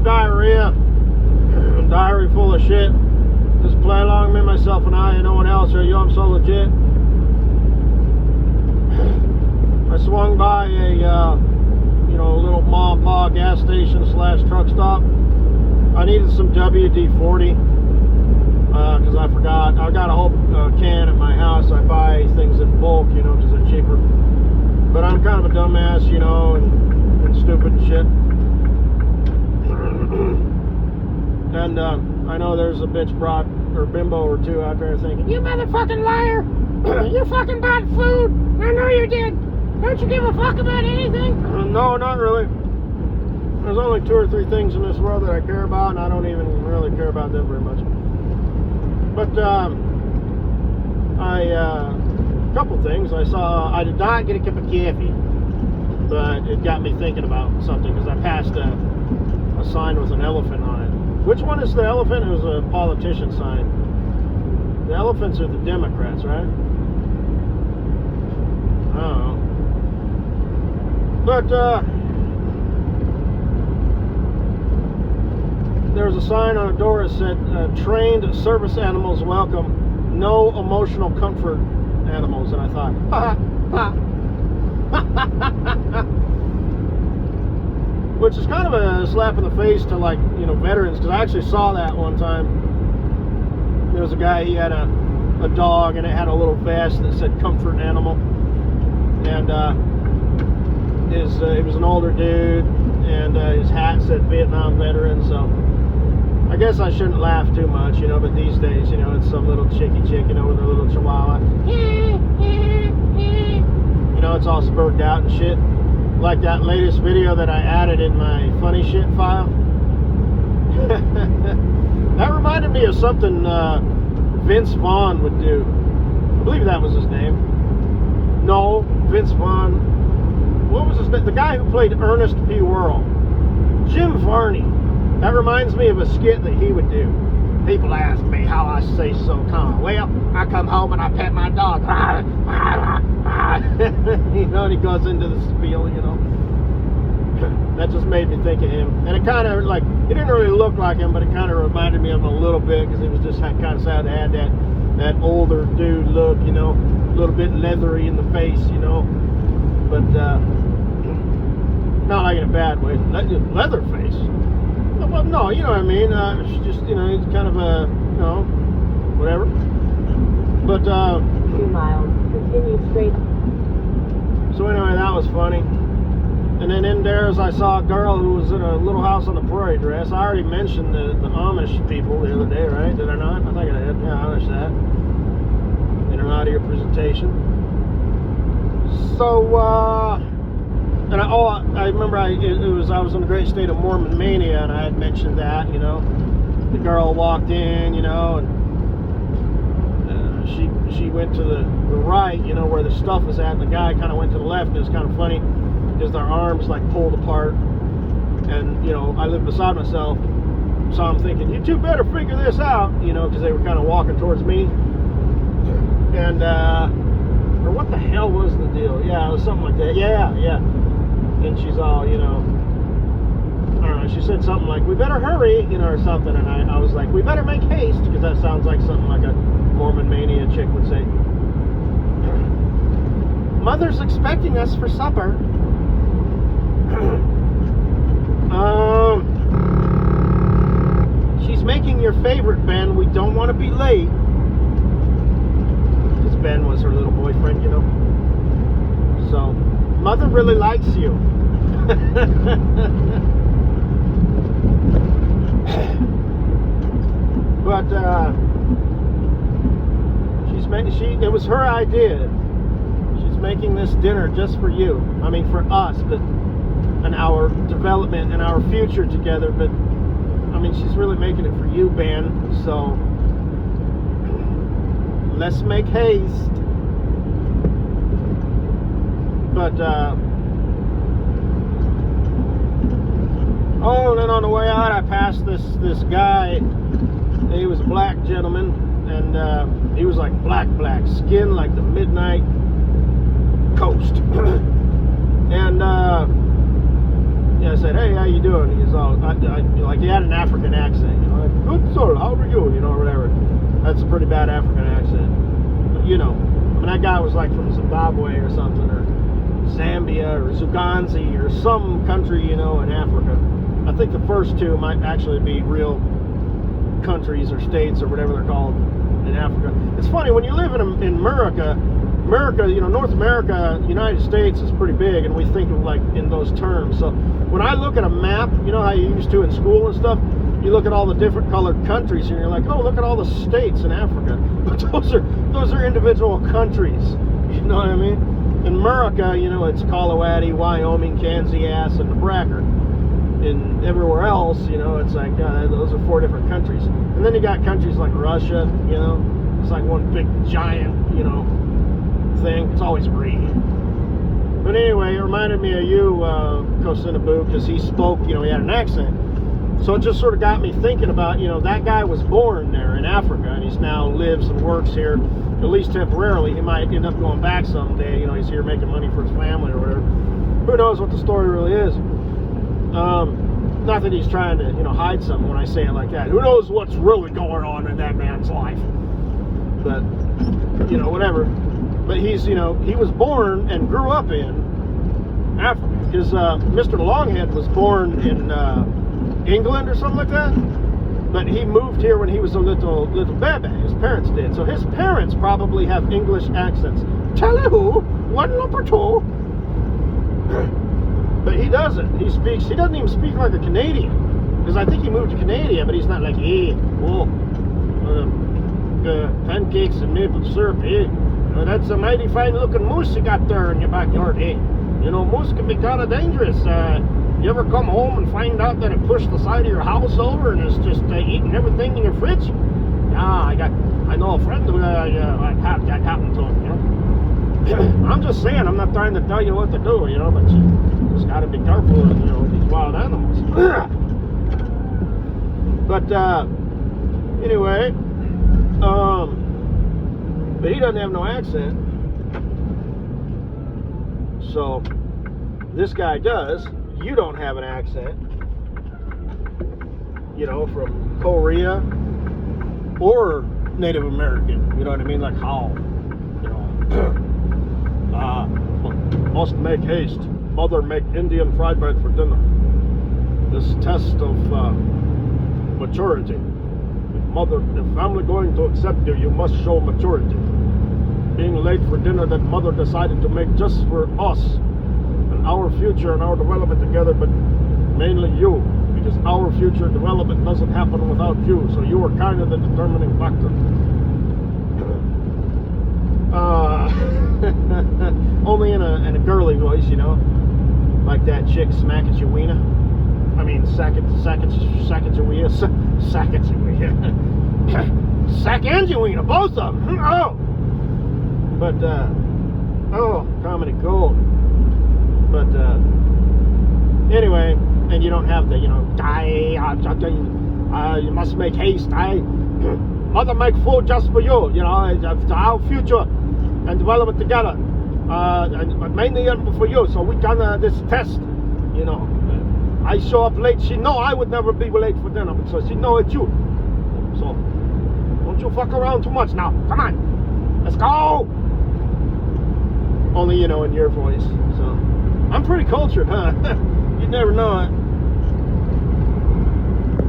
diarrhea, diary full of shit. Just play along, me, myself, and I, and no one else. Yo, I'm so legit. I swung by a little mom and pa gas station / truck stop. I needed some WD-40 because I forgot. I got a whole can at my house. I buy things in bulk, because they're cheaper. But I'm kind of a dumbass, and stupid shit. And I know there's a bitch broad or bimbo or two out there thinking, you motherfucking liar! You fucking bought food! I know you did! Don't you give a fuck about anything? No, not really. There's only 2 or 3 things in this world that I care about, and I don't even really care about them very much. But a couple things. I did not get a cup of coffee, but it got me thinking about something because I passed a sign with an elephant on it. Which one is the elephant? It was a politician sign. The elephants are the Democrats, right? I don't know. But there was a sign on a door that said, trained service animals welcome, no emotional comfort animals. And I thought, ha ha. Which is kind of a slap in the face to, veterans, because I actually saw that one time. There was a guy, he had a dog, and it had a little vest that said comfort animal. And he was an older dude, and his hat said Vietnam veteran, so I guess I shouldn't laugh too much, but these days, it's some little chicky chick, with her little chihuahua. It's all spurred out and shit. Like that latest video that I added in my funny shit file. That reminded me of something Vince Vaughn would do. I believe that was his name. No, Vince Vaughn. What was his name? The guy who played Ernest P. Worrell. Jim Varney. That reminds me of a skit that he would do. People ask me how I say so calm. Well, I come home and I pet my dog. And he goes into the spiel, That just made me think of him. And it kind of, he didn't really look like him, but it kind of reminded me of him a little bit, because he was just kind of sad to have that older dude look, a little bit leathery in the face, But, not like in a bad way. Leather face. Well, no, you know what I mean. It's just, he's kind of a, whatever. But, 2 miles. Continue straight. So anyway, that was funny. And then in there, I saw a girl who was in a little house on the prairie dress. I already mentioned the Amish people the other day, right? Did I not? I think I did. Yeah, I noticed that. In and out of your presentation. So, and I remember I was in the great state of Mormon mania, and I had mentioned that, the girl walked in, and she went to the right, where the stuff was at, and the guy kind of went to the left. And it was kind of funny because their arms pulled apart, and I lived beside myself, so I'm thinking, you two better figure this out, because they were kind of walking towards me, and or what the hell was the deal? Yeah, it was something like that. Yeah. And she's all, I don't know, she said something like, we better hurry, or something, and I was like, we better make haste, because that sounds like something like a Mormon mania chick would say. Mother's expecting us for supper. She's making your favorite, Ben. We don't want to be late. Because Ben was her little boyfriend, So, Mother really likes you. But, it was her idea. She's making this dinner just for you. I mean, for us, but and our development and our future together. But I mean, she's really making it for you, Ben. So let's make haste. But and then on the way out, I passed this guy. He was a black gentleman, and he was like black, skin like the midnight coast. And yeah, said, hey, how you doing? He's all, like he had an African accent, you know, like, good sir, how are you? You know, or whatever. That's a pretty bad African accent. But, you know, I mean, that guy was like from Zimbabwe or something, or Zambia, or Zuganzi, or some country, you know, in Africa. I think the first two might actually be real countries or states or whatever they're called in Africa. It's funny, when you live in America, you know, North America, United States is pretty big, and we think of like in those terms. So when I look at a map, you know how you used to in school and stuff, you look at all the different colored countries and you're like, oh, look at all the states in Africa. But those are individual countries. You know what I mean? In America, you know, it's Colorado, Wyoming, Kansas, and Nebraska. And everywhere else, you know, it's like those are 4 different countries. And then you got countries like Russia, you know, it's like one big giant, you know, thing. It's always green. But anyway, it reminded me of you, Kosinaboo, because he spoke, you know, he had an accent. So it just sort of got me thinking about, you know, that guy was born there in Africa, and he's now lives and works here, at least temporarily. He might end up going back someday. You know, he's here making money for his family or whatever. Who knows what the story really is? Not that he's trying to, you know, hide something when I say it like that. Who knows what's really going on in that man's life? But, you know, whatever. But he's, you know, he was born and grew up in Africa. Because Mr. Longhead was born in England or something like that. But he moved here when he was a little baby. His parents did. So his parents probably have English accents. Tell you who, 1 number 2. But he doesn't. He doesn't even speak like a Canadian. Because I think he moved to Canada, but he's not like, hey, oh, pancakes and maple syrup, eh? That's a mighty fine looking moose you got there in your backyard, eh? You know, moose can be kind of dangerous. You ever come home and find out that it pushed the side of your house over and is just eating everything in your fridge? Yeah, I know a friend who that happened to him, you know? I'm just saying, I'm not trying to tell you what to do, you know, but you just gotta be careful of, you know, these wild animals. But, anyway, but he doesn't have no accent. So, this guy does. You don't have an accent. You know, from Korea or Native American. You know what I mean? Like how, you know, must make haste. Mother make Indian fried bread for dinner. This test of maturity. If family going to accept you, you must show maturity. Being late for dinner that mother decided to make just for us and our future and our development together, but mainly you, because our future development doesn't happen without you. So you are kind of the determining factor. Only in a girly voice, you know, like that chick Smackagewina. I mean, Sacagewina, Sacagewina, both of them. Oh, but comedy gold. But anyway, and you don't have the, you know, you must make haste. Mother make food just for you. You know, our future and development together, and mainly for you. So we done this test. You know, I show up late. She know I would never be late for dinner, so she know it's you. So don't you fuck around too much now. Come on, let's go. Only, you know, in your voice. So I'm pretty cultured, huh? You'd never know it.